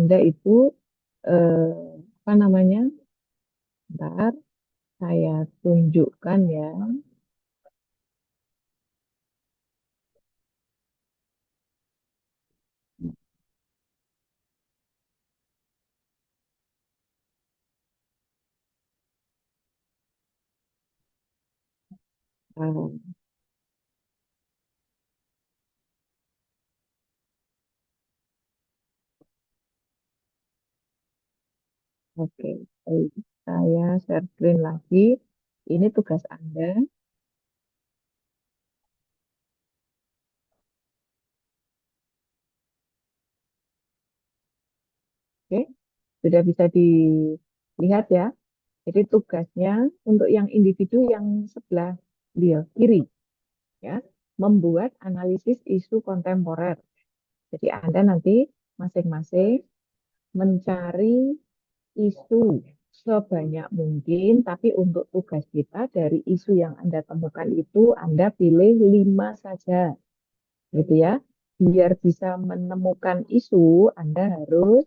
Anda itu apa namanya? Ntar saya tunjukkan ya. Ah, oke, baik. Saya share screen lagi. Ini tugas Anda. Oke, sudah bisa dilihat ya. Jadi tugasnya untuk yang individu yang sebelah dia kiri ya, membuat analisis isu kontemporer. Jadi Anda nanti masing-masing mencari isu sebanyak mungkin, tapi untuk tugas kita dari isu yang Anda temukan itu Anda pilih 5 saja, gitu ya. Biar bisa menemukan isu, Anda harus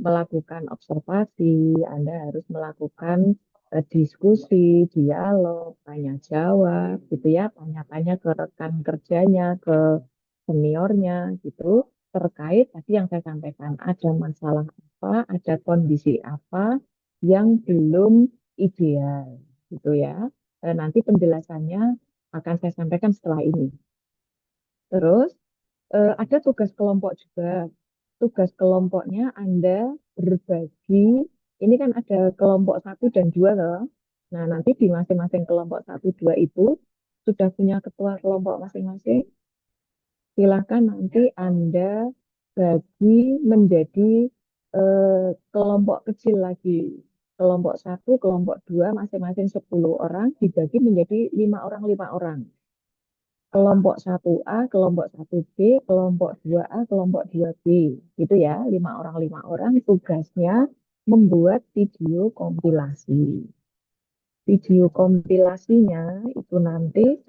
melakukan observasi, Anda harus melakukan diskusi, dialog, tanya jawab, gitu ya, tanya-tanya ke rekan kerjanya, ke seniornya, gitu, terkait tadi yang saya sampaikan, ada masalah apa, ada kondisi apa yang belum ideal, gitu ya. Nanti penjelasannya akan saya sampaikan setelah ini. Terus ada tugas kelompok juga. Tugas kelompoknya Anda berbagi, ini kan ada kelompok satu dan dua loh. Nah, nanti di masing-masing kelompok satu dua itu sudah punya ketua kelompok masing-masing. Silakan nanti Anda bagi menjadi kelompok kecil lagi. Kelompok satu, kelompok dua, masing-masing 10 orang dibagi menjadi 5 orang. Kelompok satu a kelompok satu b kelompok dua a kelompok dua b Gitu ya, 5 orang, tugasnya membuat video kompilasi. Video kompilasinya itu nanti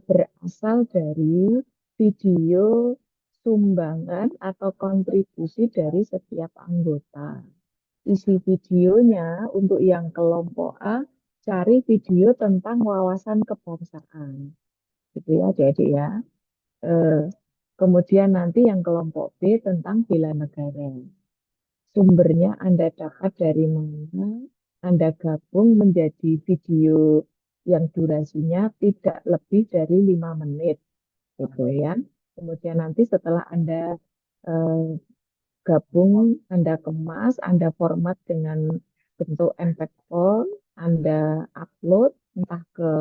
berasal dari video sumbangan atau kontribusi dari setiap anggota. Isi videonya untuk yang kelompok A, cari video tentang wawasan kebangsaan. Gitu ya, jadi ya. Eh, Kemudian nanti yang kelompok B tentang bela negara. Sumbernya Anda dapat dari mana? Anda gabung menjadi video yang durasinya tidak lebih dari 5 menit, gitu ya. Kemudian nanti setelah Anda eh, gabung, Anda kemas, Anda format dengan bentuk MP4, Anda upload entah ke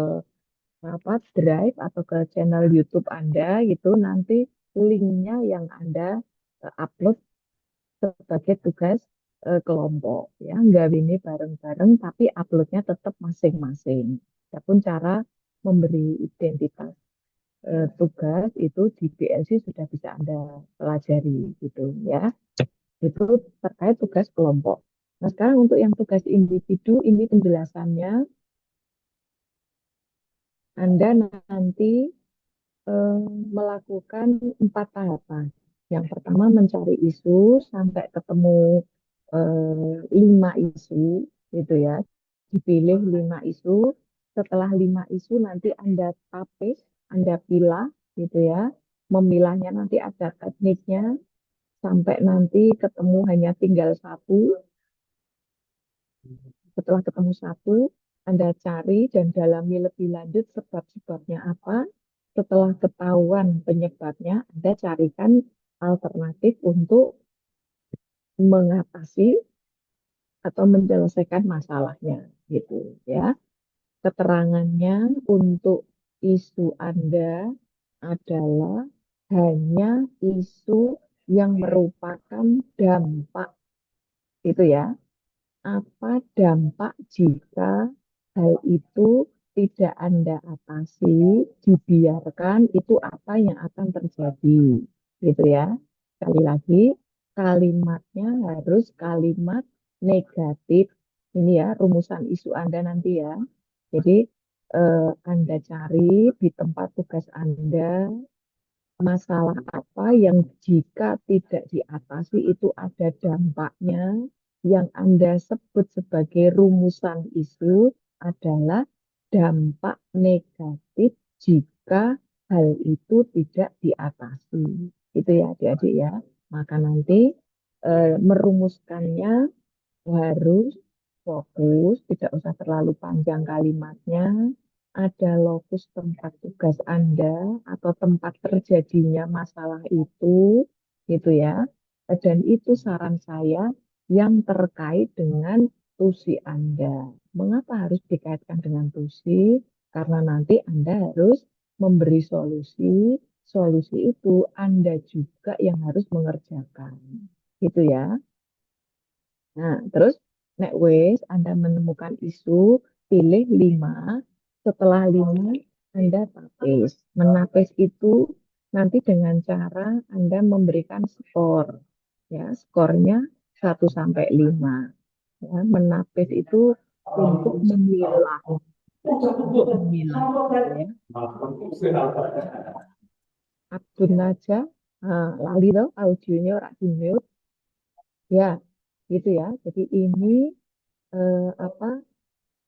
apa Drive atau ke channel YouTube Anda gitu, nanti linknya yang Anda upload sebagai tugas kelompok ya, nggak ini bareng-bareng tapi uploadnya tetap masing-masing. Adapun cara memberi identitas tugas itu di BLC sudah bisa Anda pelajari gitu ya. Itu terkait tugas kelompok. Nah, sekarang untuk yang tugas individu ini penjelasannya Anda nanti eh, melakukan 4 tahapan. Yang pertama mencari isu sampai ketemu 5 isu, gitu ya. Dipilih 5 isu. Setelah 5 isu nanti Anda tapis, Anda pilah, gitu ya. Memilahnya nanti ada tekniknya sampai nanti ketemu hanya tinggal satu. Setelah ketemu satu, Anda cari dan dalami lebih lanjut sebab-sebabnya apa. Setelah ketahuan penyebabnya, Anda carikan alternatif untuk mengatasi atau menyelesaikan masalahnya, gitu ya. Keterangannya untuk isu Anda adalah hanya isu yang merupakan dampak, itu ya. Apa dampak jika hal itu tidak Anda atasi, dibiarkan, itu apa yang akan terjadi, gitu ya. Sekali lagi, kalimatnya harus kalimat negatif. Ini ya, rumusan isu Anda nanti ya. Jadi, Anda cari di tempat tugas Anda masalah apa yang jika tidak diatasi itu ada dampaknya, yang Anda sebut sebagai rumusan isu adalah dampak negatif jika hal itu tidak diatasi. Itu ya adik-adik ya. Maka nanti merumuskannya harus fokus, tidak usah terlalu panjang kalimatnya. Ada lokus tempat tugas Anda atau tempat terjadinya masalah itu, gitu ya. Dan itu saran saya yang terkait dengan tusi Anda. Mengapa harus dikaitkan dengan tusi? Karena nanti Anda harus memberi solusi. Solusi itu Anda juga yang harus mengerjakan. Gitu ya. Nah, terus nek wis Anda menemukan isu, pilih 5. Setelah 5, Anda tapis. Menapis itu nanti dengan cara Anda memberikan skor. Ya, skornya 1 sampai 5. Ya, menapis itu untuk memilah, untuk memilah, ya. Abdul Najah, lali tuh audionya ora di mute. Ya, gitu ya. Jadi ini apa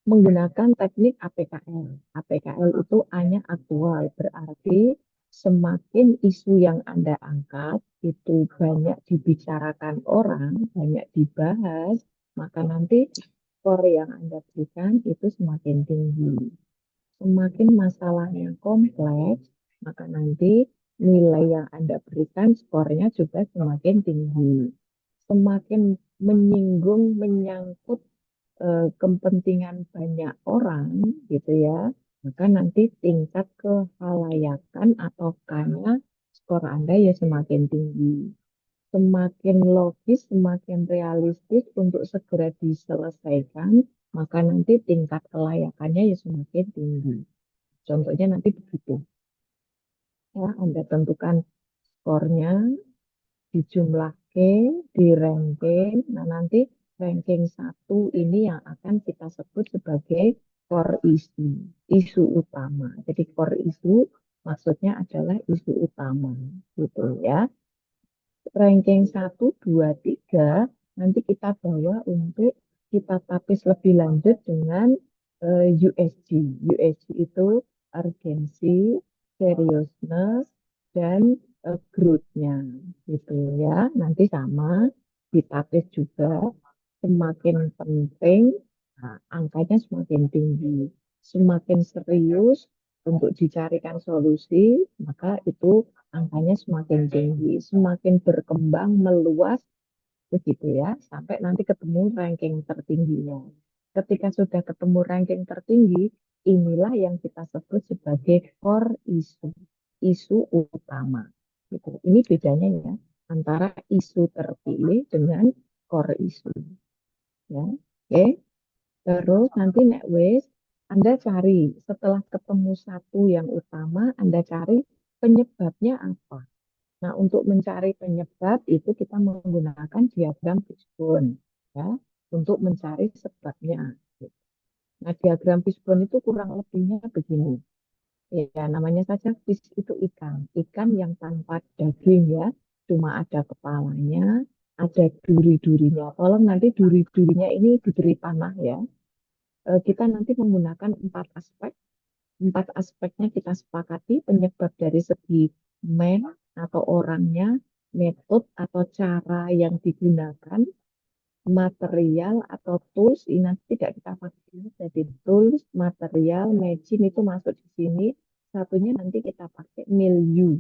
menggunakan teknik APKL. APKL itu hanya aktual, berarti semakin isu yang Anda angkat itu banyak dibicarakan orang, banyak dibahas, maka nanti skor yang Anda berikan itu semakin tinggi. Semakin masalahnya kompleks, maka nanti nilai yang Anda berikan skornya juga semakin tinggi. Semakin menyinggung, menyangkut kepentingan banyak orang gitu ya, maka nanti tingkat kehalayakan atau kanya skor Anda ya semakin tinggi. Semakin logis, semakin realistis untuk segera diselesaikan, maka nanti tingkat kelayakannya ya semakin tinggi. Contohnya nanti begitu. Ya, Anda tentukan skornya, dijumlahkan, di ranking. Nah, nanti ranking 1 ini yang akan kita sebut sebagai core issue, isu utama. Jadi core issue maksudnya adalah isu utama, gitu ya. Ranking 1, 2, 3 nanti kita bawa untuk kita tapis lebih lanjut dengan USG. USG itu urgency, seriousness, dan growth-nya gitu ya. Nanti sama ditapis juga semakin penting, nah, angkanya semakin tinggi. Semakin serius untuk dicarikan solusi, maka itu angkanya semakin tinggi, semakin berkembang, meluas, begitu ya, sampai nanti ketemu ranking tertingginya. Ketika sudah ketemu ranking tertinggi, inilah yang kita sebut sebagai core issue, isu utama. Gitu. Ini bedanya ya, antara isu terpilih dengan core issue. Ya. Oke, terus nanti nek wis Anda cari setelah ketemu satu yang utama, Anda cari penyebabnya apa. Nah, untuk mencari penyebab itu kita menggunakan diagram fishbone ya, untuk mencari sebabnya. Nah, diagram fishbone itu kurang lebihnya begini. Ya, namanya saja fish itu ikan. Ikan yang tanpa daging ya, cuma ada kepalanya, ada duri-durinya. Tolong nanti duri-durinya ini diberi panah ya. Kita nanti menggunakan 4 aspek. 4 aspeknya kita sepakati penyebab dari segi man atau orangnya, metode atau cara yang digunakan, material atau tools, ini nanti tidak kita pakai. Jadi tools, material, medicine itu masuk di sini. Satunya nanti kita pakai milieu.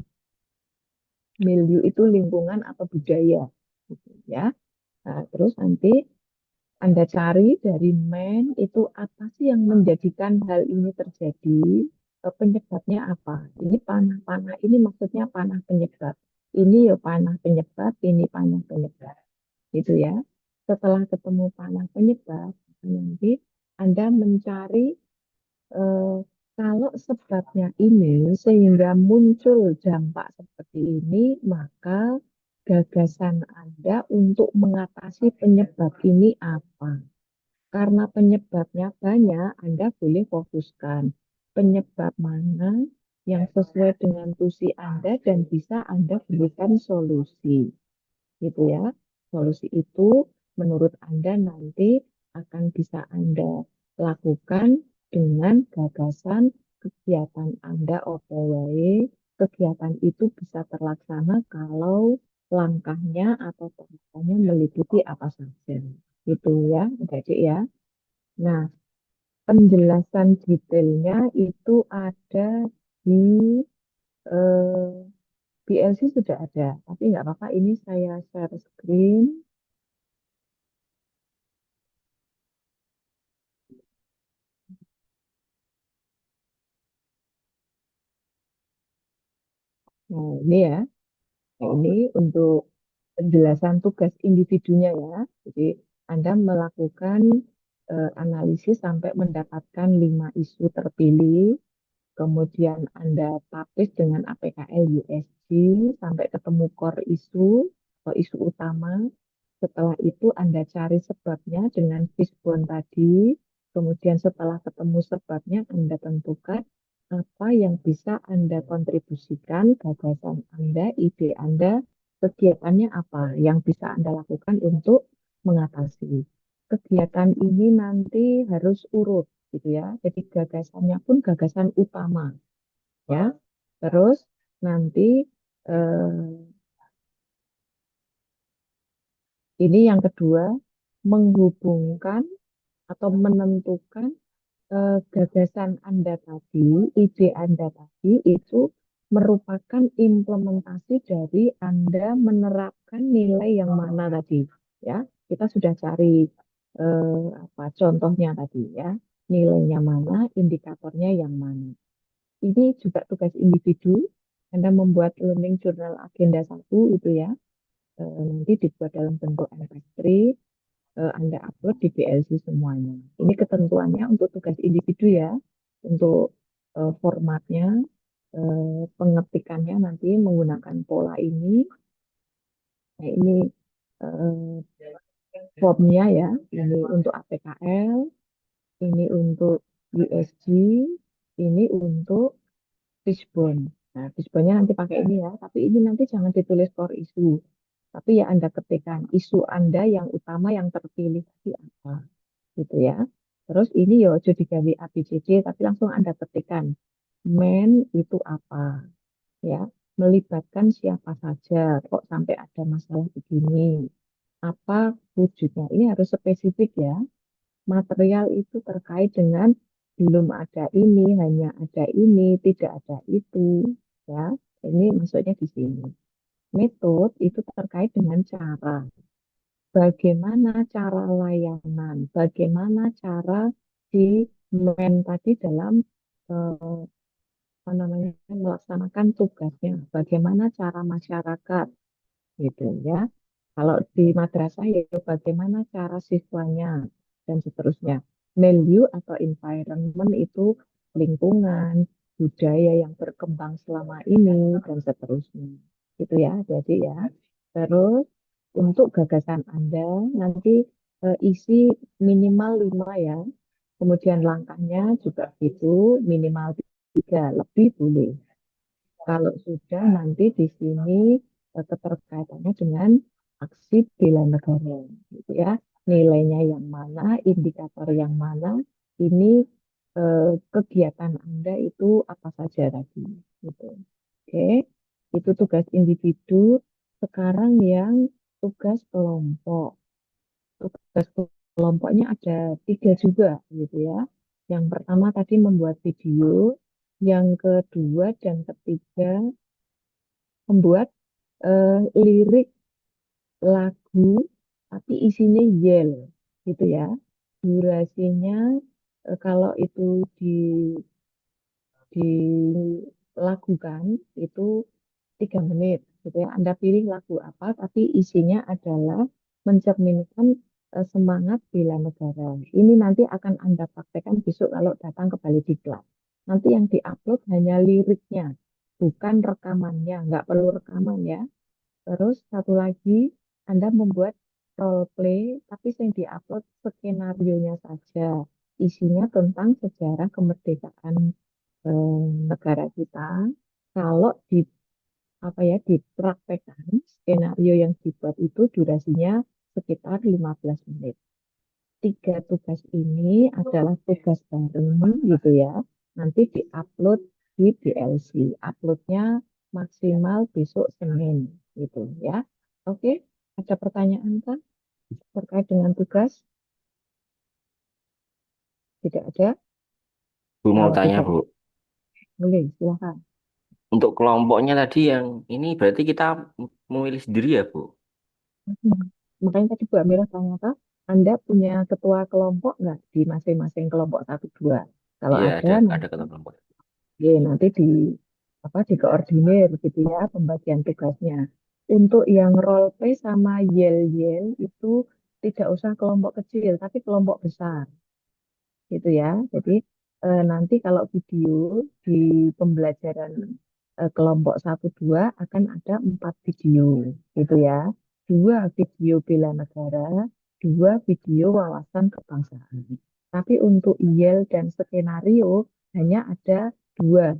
Milieu itu lingkungan atau budaya. Gitu ya. Nah, terus nanti Anda cari dari men itu apa sih yang menjadikan hal ini terjadi, penyebabnya apa. Ini panah-panah, ini maksudnya panah penyebab. Ini ya panah penyebab, ini panah penyebab. Gitu ya. Setelah ketemu panah penyebab, nanti Anda mencari eh, kalau sebabnya ini sehingga muncul dampak seperti ini, maka gagasan Anda untuk mengatasi penyebab ini apa? Karena penyebabnya banyak, Anda boleh fokuskan penyebab mana yang sesuai dengan tusi Anda dan bisa Anda berikan solusi. Gitu ya. Solusi itu menurut Anda nanti akan bisa Anda lakukan dengan gagasan kegiatan Anda OTW. Kegiatan itu bisa terlaksana kalau langkahnya atau tahapannya meliputi apa saja. Gitu ya, adik ya. Nah, penjelasan detailnya itu ada di BLC sudah ada, tapi nggak apa-apa. Ini saya share screen. Nah, ini ya. Nah, ini untuk penjelasan tugas individunya ya. Jadi Anda melakukan analisis sampai mendapatkan 5 isu terpilih. Kemudian Anda publish dengan APKL USG sampai ketemu core isu atau isu utama. Setelah itu Anda cari sebabnya dengan fishbone tadi. Kemudian setelah ketemu sebabnya, Anda tentukan apa yang bisa Anda kontribusikan, gagasan Anda, ide Anda, kegiatannya apa yang bisa Anda lakukan untuk mengatasi. Kegiatan ini nanti harus urut gitu ya. Jadi gagasannya pun gagasan utama ya. Terus nanti eh, ini yang kedua, menghubungkan atau menentukan gagasan Anda tadi, ide Anda tadi itu merupakan implementasi dari Anda menerapkan nilai yang mana tadi. Ya, kita sudah cari apa contohnya tadi ya, nilainya mana, indikatornya yang mana. Ini juga tugas individu. Anda membuat learning journal agenda satu itu ya, nanti dibuat dalam bentuk MP3, Anda upload di BLC semuanya. Ini ketentuannya untuk tugas individu ya, untuk formatnya, pengetikannya nanti menggunakan pola ini. Nah, ini eh, formnya ya, ini untuk APKL, ini untuk USG, ini untuk fishbone. Nah, fishbone-nya nanti pakai ini ya, tapi ini nanti jangan ditulis core isu. Tapi ya Anda ketikkan isu Anda yang utama yang terpilih di apa. Gitu ya. Terus ini ya ojo digawe ABCD tapi langsung Anda ketikkan men itu apa ya, melibatkan siapa saja kok sampai ada masalah begini, apa wujudnya, ini harus spesifik ya, material itu terkait dengan belum ada ini, hanya ada ini, tidak ada itu ya, ini maksudnya di sini. Metode itu terkait dengan cara. Bagaimana cara layanan, bagaimana cara si men tadi dalam eh, apa namanya melaksanakan tugasnya, bagaimana cara masyarakat gitu ya. Kalau di madrasah ya bagaimana cara siswanya dan seterusnya. Milieu atau environment itu lingkungan, budaya yang berkembang selama ini dan seterusnya. Gitu ya. Jadi ya. Terus untuk gagasan Anda nanti isi minimal 5 ya. Kemudian langkahnya juga itu minimal 3, lebih boleh. Kalau sudah nanti di sini keterkaitannya dengan aksi bela negara, gitu ya. Nilainya yang mana, indikator yang mana, ini kegiatan Anda itu apa saja tadi, gitu. Oke, itu tugas individu. Sekarang yang tugas kelompok. Tugas kelompoknya ada 3 juga, gitu ya. Yang pertama tadi membuat video, yang kedua dan ketiga membuat lirik lagu tapi isinya yel gitu ya. Durasinya kalau itu dilakukan itu 3 menit gitu ya. Anda pilih lagu apa tapi isinya adalah mencerminkan semangat bela negara. Ini nanti akan Anda praktekkan besok kalau datang ke Bali Diklat. Nanti yang diupload hanya liriknya, bukan rekamannya. Nggak perlu rekaman ya. Terus satu lagi, Anda membuat role play, tapi yang diupload skenario-nya saja. Isinya tentang sejarah kemerdekaan negara kita, kalau di apa ya dipraktekkan skenario yang dibuat itu durasinya sekitar 15 menit. Tiga tugas ini adalah tugas bareng gitu ya. Nanti diupload di DLC. Uploadnya maksimal besok Senin gitu ya. Oke, ada pertanyaan kan terkait dengan tugas? Tidak ada? Bu mau Kalau tanya tidak, Bu, boleh silakan. untuk kelompoknya tadi yang ini berarti kita memilih sendiri ya Bu? Hmm. Makanya tadi Bu Amira tanyakan, Anda punya ketua kelompok nggak di masing-masing kelompok satu dua? Kalau Iya ada, ada nanti, ketua kelompok. nanti di apa dikoordinir gitu ya pembagian tugasnya. Untuk yang role play sama yel-yel itu tidak usah kelompok kecil, tapi kelompok besar gitu ya. Jadi nanti kalau video di pembelajaran kelompok satu 2 akan ada 4 video gitu ya. Dua video bela negara, dua video wawasan kebangsaan. Tapi untuk IEL dan skenario hanya ada dua,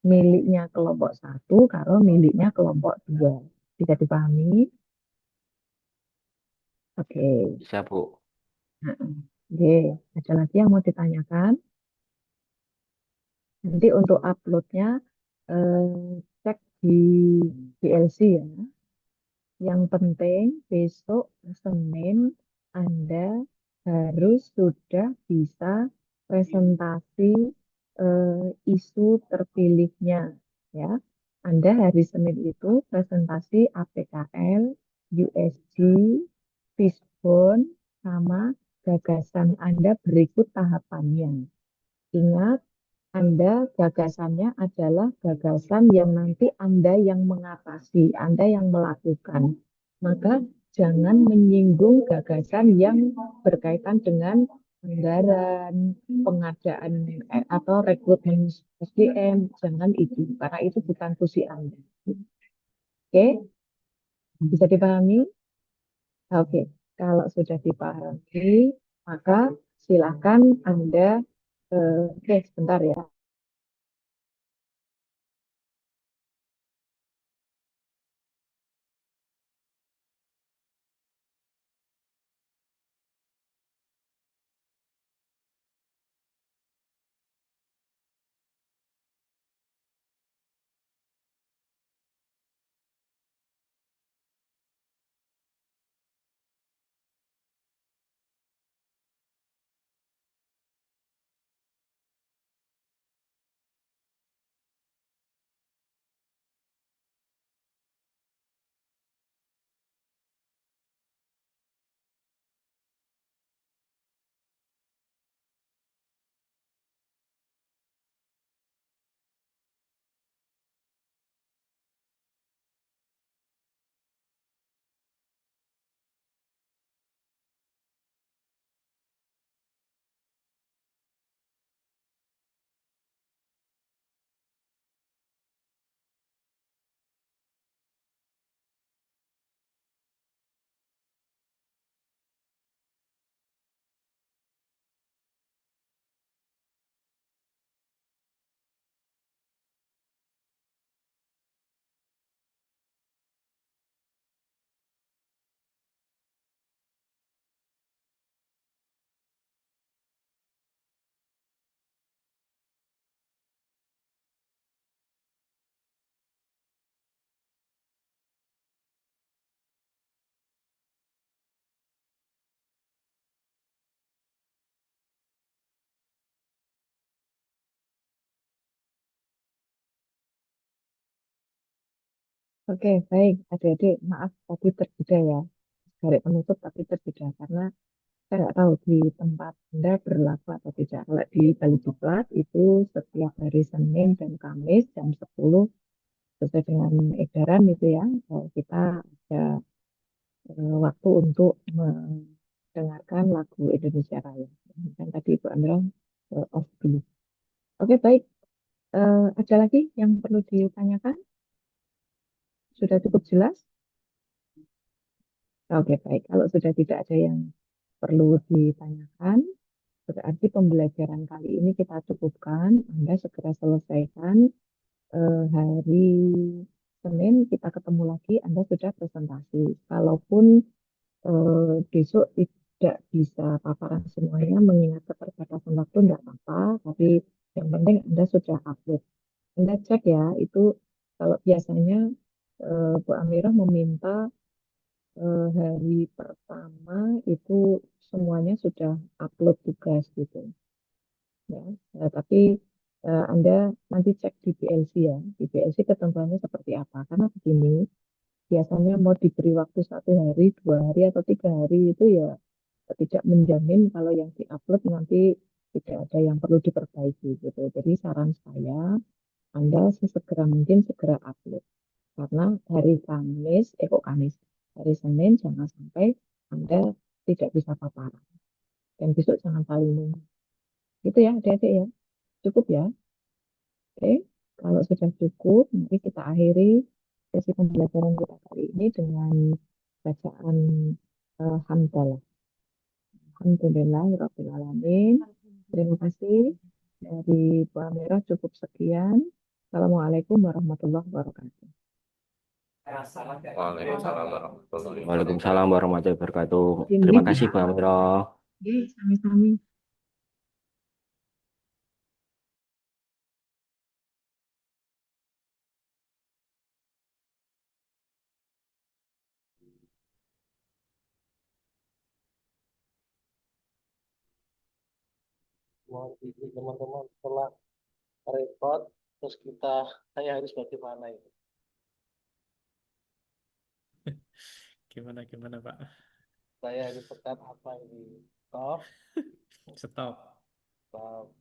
miliknya kelompok satu, kalau miliknya kelompok dua. Bisa dipahami? Oke. Bisa Bu. Nah, oke. Ada lagi yang mau ditanyakan? Nanti untuk uploadnya cek di DLC ya. Yang penting besok Senin Anda harus sudah bisa presentasi isu terpilihnya ya. Anda hari Senin itu presentasi APKL, USG, Fishbone, sama gagasan Anda berikut tahapannya. Ingat, Anda gagasannya adalah gagasan yang nanti Anda yang mengatasi, Anda yang melakukan. Maka jangan menyinggung gagasan yang berkaitan dengan anggaran, pengadaan atau rekrutmen SDM, jangan itu, karena itu bukan tusi Anda. Oke, bisa dipahami? Oke, kalau sudah dipahami, maka silakan Anda, oke, sebentar ya. Oke, baik. Adik-adik, maaf tadi terjeda ya. Garis penutup tapi terjeda karena saya nggak tahu di tempat Anda berlaku atau tidak. Kalau di Bali Diklat itu setiap hari Senin dan Kamis jam 10 sesuai dengan edaran itu ya, kita ada waktu untuk mendengarkan lagu Indonesia Raya. Dan tadi Ibu Amira off dulu. Oke, baik. Ada lagi yang perlu ditanyakan? Sudah cukup jelas? Oke, baik. Kalau sudah tidak ada yang perlu ditanyakan, Berarti pembelajaran kali ini kita cukupkan, Anda segera selesaikan. Hari Senin kita ketemu lagi, Anda sudah presentasi. Kalaupun besok tidak bisa paparan semuanya, mengingat keterbatasan waktu, tidak apa-apa, tapi yang penting Anda sudah upload. Anda cek ya, itu kalau biasanya Bu Amirah meminta hari pertama itu semuanya sudah upload tugas gitu ya. Tapi Anda nanti cek di BLC ya, di BLC ketentuannya seperti apa. Karena begini, biasanya mau diberi waktu 1 hari, 2 hari, atau 3 hari itu ya tidak menjamin kalau yang diupload nanti tidak ada yang perlu diperbaiki gitu. Jadi saran saya, Anda sesegera mungkin segera upload. Karena hari Kamis, kok Kamis, hari Senin jangan sampai Anda tidak bisa paparan. Dan besok jangan saling nunggu. Gitu ya, adik-adik ya. Cukup ya. Oke, kalau sudah cukup, mari kita akhiri sesi pembelajaran kita kali ini dengan bacaan hamdalah. Alhamdulillahirabbil alamin. Terima kasih dari Bu Amirah, cukup sekian. Assalamualaikum warahmatullahi wabarakatuh. Waalaikumsalam warahmatullahi Waalaikumsalam wabarakatuh. warahmatullahi wabarakatuh. Izin Terima lift kasih ya. Bang Amiro. Oke, sami-sami. Mohon izin teman-teman setelah record terus saya harus bagaimana ini? Gimana gimana Pak? Saya harus tekan apa ini? Stop, Stop. stop.